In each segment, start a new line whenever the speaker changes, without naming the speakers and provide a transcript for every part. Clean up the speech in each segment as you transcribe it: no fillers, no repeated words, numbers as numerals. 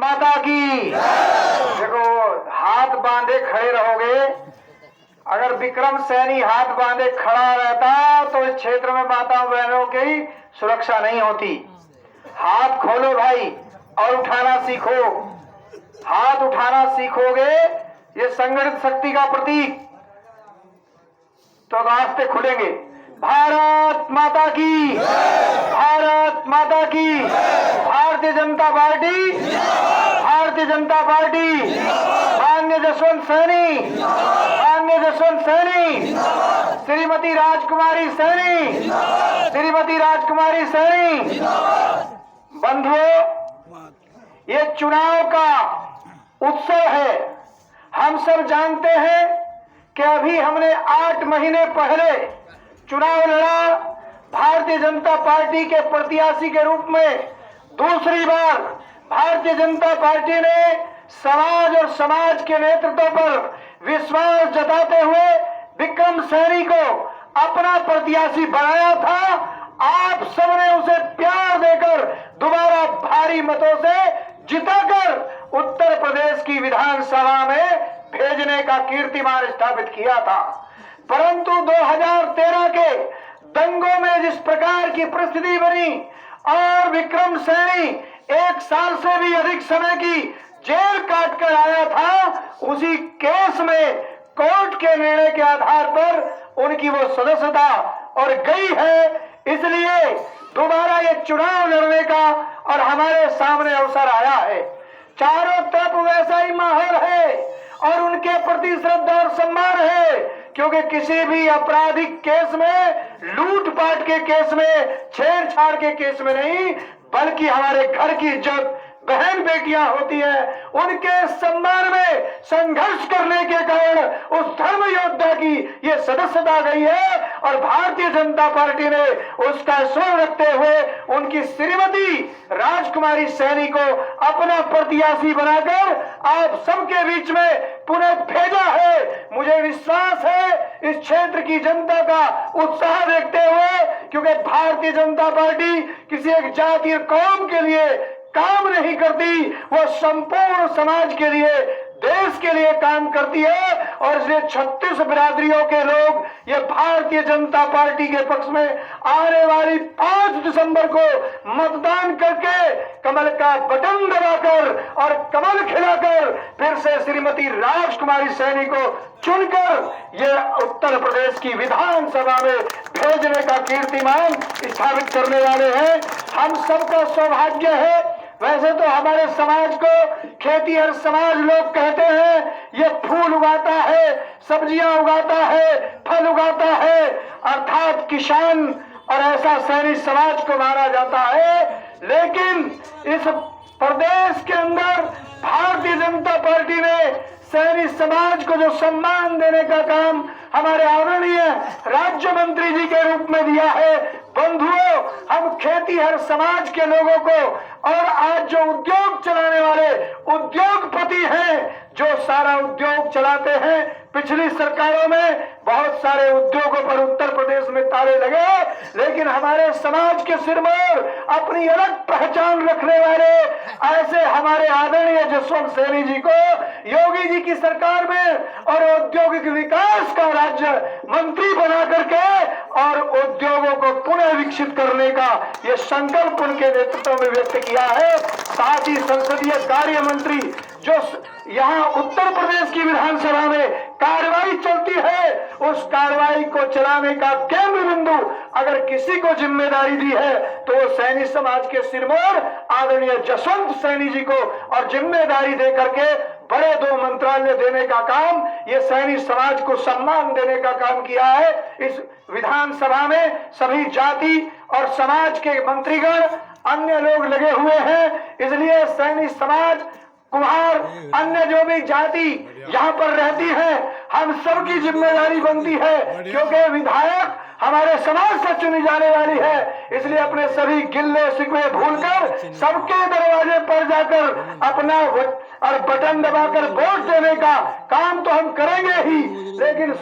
माता की। देखो, हाथ बांधे खड़े रहोगे। अगर विक्रम सैनी हाथ बांधे खड़ा रहता तो इस क्षेत्र में माताओं बहनों की सुरक्षा नहीं होती। हाथ खोलो भाई और उठाना सीखो। हाथ उठाना सीखोगे, ये संगठित शक्ति का प्रतीक, तो रास्ते खुलेंगे। भारत माता की, भारत माता की, भारतीय जनता पार्टी, भारतीय जनता पार्टी, माननीय जसवंत सैनी, माननीय जसवंत सैनी, श्रीमती राजकुमारी सैनी, श्रीमती राजकुमारी सैनी। बंधुओं, ये चुनाव का उत्सव है। हम सब जानते हैं कि अभी हमने 8 महीने पहले चुनाव लड़ा। भारतीय जनता पार्टी के प्रत्याशी के रूप में दूसरी बार भारतीय जनता पार्टी ने समाज और समाज के नेतृत्व पर विश्वास जताते हुए विक्रम सैनी को अपना प्रत्याशी बनाया था। आप सबने उसे प्यार देकर दोबारा भारी मतों से जिताकर उत्तर प्रदेश की विधानसभा में भेजने का कीर्तिमान स्थापित किया था। परंतु 2013 के दंगों में जिस प्रकार की परिस्थिति बनी और विक्रम सैनी 1 साल से भी अधिक समय की जेल काट कर आया था, उसी केस में कोर्ट के निर्णय के आधार पर उनकी वो सदस्यता और गई है। इसलिए दोबारा ये चुनाव लड़ने का और हमारे सामने अवसर आया है। चारों तरफ वैसा ही माहौल है और उनके प्रति श्रद्धा और सम्मान है, क्योंकि किसी भी आपराधिक केस में, लूटपाट के केस में, छेड़छाड़ के केस में नहीं, बल्कि हमारे घर की इज्जत बहन बेटियां होती है, उनके सम्मान में संघर्ष करने के कारण उस धर्म योद्धा की ये सदस्यता गई है और भारतीय जनता पार्टी ने उसका स्मरण रखते हुए उनकी श्रीमती राजकुमारी सैनी को अपना प्रत्याशी बनाकर आप सबके बीच में पुनः भेजा है। मुझे विश्वास है इस क्षेत्र की जनता का उत्साह देखते हुए, क्योंकि भारतीय जनता पार्टी किसी एक जाति और कौम के लिए काम नहीं करती, वो संपूर्ण समाज के लिए, देश के लिए काम करती है। और इसलिए 36 बिरादरियों के लोग ये भारतीय जनता पार्टी के पक्ष में आने वाली 5 दिसंबर को मतदान करके कमल का बटन दबाकर और कमल खिलाकर फिर से श्रीमती राजकुमारी सैनी को चुनकर ये उत्तर प्रदेश की विधानसभा में भेजने का कीर्तिमान स्थापित करने वाले हैं। हम सबका सौभाग्य है। वैसे तो हमारे समाज को खेतीहर समाज लोग कहते हैं, ये फूल उगाता है, सब्जियां उगाता है, फल उगाता है, अर्थात किसान और ऐसा सैनी समाज को माना जाता है। लेकिन इस प्रदेश के अंदर भारतीय जनता पार्टी ने सैनी समाज को जो सम्मान देने का काम हमारे आदरणीय राज्य मंत्री जी के रूप में दिया है। बंधुओं, हम खेतीहर समाज के लोगों को और आज जो उद्योग चलाने वाले उद्योगपति हैं, जो सारा उद्योग चलाते हैं, पिछली सरकारों में बहुत सारे उद्योगों पर उत्तर प्रदेश में ताले लगे, लेकिन हमारे समाज के सिरमौर अपनी अलग पहचान रखने वाले ऐसे हमारे आदरणीय जसवंत सैनी जी को योगी जी की सरकार में और औद्योगिक विकास का राज्य मंत्री बना करके और उद्योगों को पुनः विकसित करने का ये संकल्प उनके नेतृत्व में व्यक्त किया है। साथ ही संसदीय कार्य मंत्री जो यहाँ उत्तर प्रदेश की विधानसभा में कार्रवाई चलती है, उस कार्रवाई को चलाने का केंद्र बिंदु अगर किसी को जिम्मेदारी दी है तो वो सैनी समाज के सिरमौर आदरणीय जसवंत सैनी जी को और जिम्मेदारी दे करके बड़े 2 मंत्रालय देने का काम, ये सैनी समाज को सम्मान देने का काम किया है। इस विधानसभा में सभी जाति और समाज के मंत्रीगण, अन्य लोग लगे हुए हैं। इसलिए सैनी समाज, कुम्हार, अन्य जो भी जाति यहाँ पर रहती है, हम सबकी जिम्मेदारी बनती है, क्योंकि विधायक हमारे समाज से चुनी जाने वाली है। इसलिए अपने सभी गिल्ले शिकवे भूलकर सबके दरवाजे पर जाकर अपना और बटन दबाकर वोट देने का काम तो हम करेंगे ही, लेकिन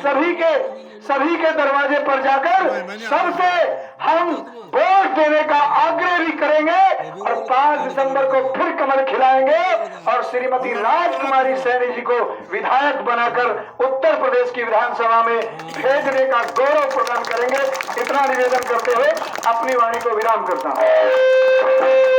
सभी के दरवाजे पर जाकर सबसे हम वोट देने का आग्रह भी करेंगे और 5 दिसंबर को फिर कमल खिलाएंगे श्रीमती राजकुमारी सैनी जी को विधायक बनाकर उत्तर प्रदेश की विधानसभा में भेजने का गौरव प्रदान करेंगे। इतना निवेदन करते हुए अपनी वाणी को विराम करता हूं।